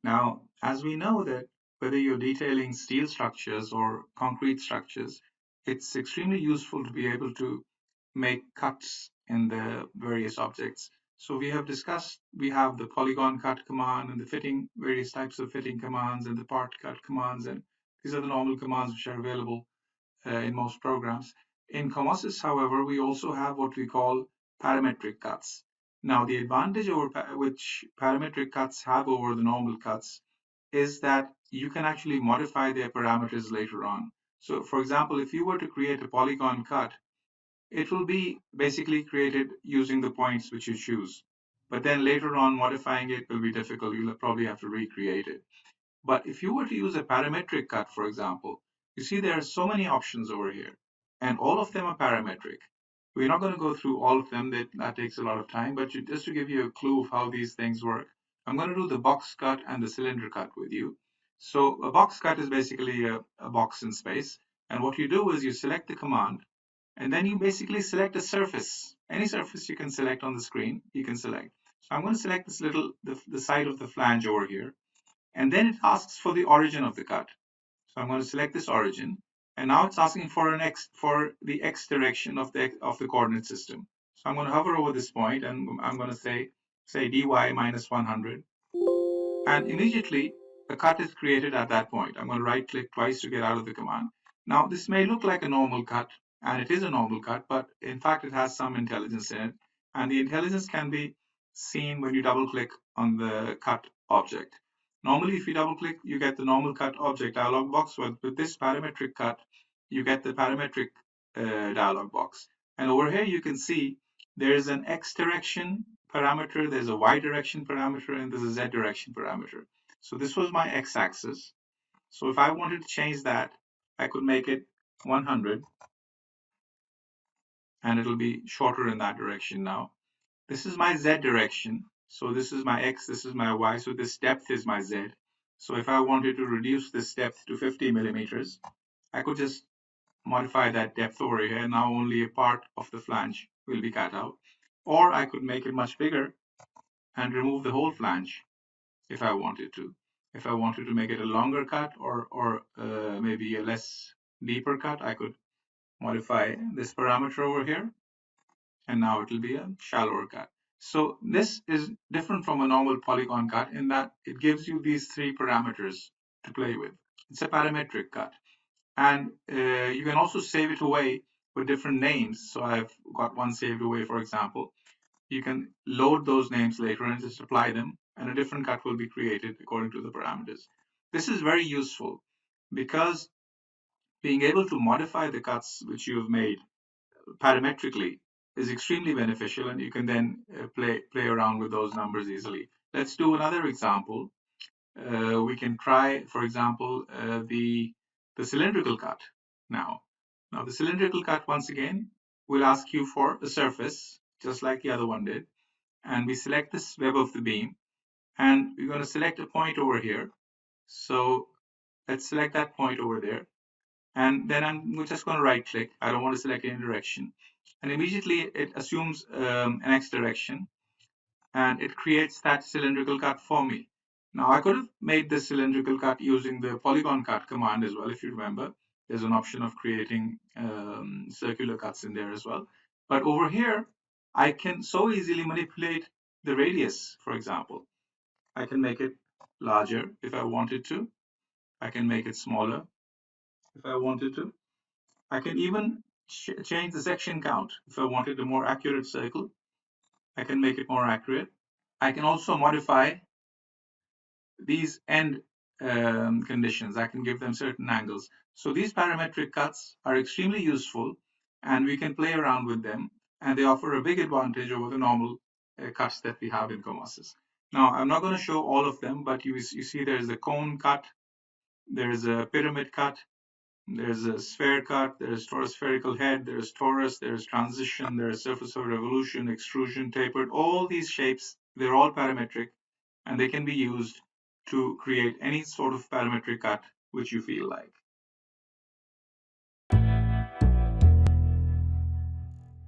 Now, as we know that whether you're detailing steel structures or concrete structures, it's extremely useful to be able to make cuts in the various objects. So we have discussed, we have the polygon cut command and the fitting, various types of fitting commands and the part cut commands, and these are the normal commands which are available in most programs. In COMOSYS, however, we also have what we call parametric cuts. Now, the advantage over which parametric cuts have over the normal cuts is that you can actually modify their parameters later on. So, for example, if you were to create a polygon cut, it will be basically created using the points which you choose. But then later on, modifying it will be difficult. You'll probably have to recreate it. But if you were to use a parametric cut, for example, you see there are so many options over here, and all of them are parametric. We're not going to go through all of them, that takes a lot of time, but just to give you a clue of how these things work, I'm going to do the box cut and the cylinder cut with you. So a box cut is basically a box in space, and what you do is you select the command, and then you basically select a surface. Any surface you can select on the screen, you can select. So I'm going to select this the side of the flange over here, and then it asks for the origin of the cut. So I'm going to select this origin, and now it's asking for the x direction of the coordinate system. So I'm going to hover over this point, and I'm going to say dy minus 100, and immediately a cut is created at that point. I'm going to right click twice to get out of the command. Now this may look like a normal cut, and it is a normal cut, but in fact it has some intelligence in it, and the intelligence can be seen when you double click on the cut object. Normally if you double click you get the normal cut object dialog box, but with this parametric cut you get the parametric dialog box, and over here you can see there is an x direction parameter, there's a y direction parameter, and there's a z direction parameter. So this was my x-axis. So if I wanted to change that, I could make it 100, and it'll be shorter in that direction now. This is my z direction. So this is my x, this is my y, so this depth is my z. So if I wanted to reduce this depth to 50 millimeters, I could just modify that depth over here. Now only a part of the flange will be cut out. Or I could make it much bigger and remove the whole flange if I wanted to. If I wanted to make it a longer cut or maybe a less deeper cut, I could modify this parameter over here, and now it will be a shallower cut. So this is different from a normal polygon cut in that it gives you these three parameters to play with. It's a parametric cut, and you can also save it away with different names. So I've got one saved away, for example. You can load those names later and just apply them, and a different cut will be created according to the parameters. This is very useful because being able to modify the cuts which you have made parametrically is extremely beneficial, and you can then play around with those numbers easily. Let's do another example. We can try, for example, the cylindrical cut now. Now the cylindrical cut, once again, will ask you for a surface, just like the other one did, and we select this web of the beam, and we're going to select a point over here. So let's select that point over there, and then I'm just going to right click. I don't want to select any direction, and immediately it assumes an x direction, and it creates that cylindrical cut for me. Now I could have made this cylindrical cut using the polygon cut command as well. If you remember, there's an option of creating circular cuts in there as well. But over here, I can so easily manipulate the radius, for example. I can make it larger if I wanted to. I can make it smaller if I wanted to. I can even change the section count. If I wanted a more accurate circle, I can make it more accurate. I can also modify these end conditions. I can give them certain angles. So these parametric cuts are extremely useful, and we can play around with them, and they offer a big advantage over the normal cuts that we have in COMOSYS. Now, I'm not going to show all of them, but you see there's a cone cut, there's a pyramid cut, there's a sphere cut, there's torus spherical head, there's torus, there's transition, there's surface of revolution, extrusion, tapered. All these shapes, they're all parametric, and they can be used to create any sort of parametric cut which you feel like.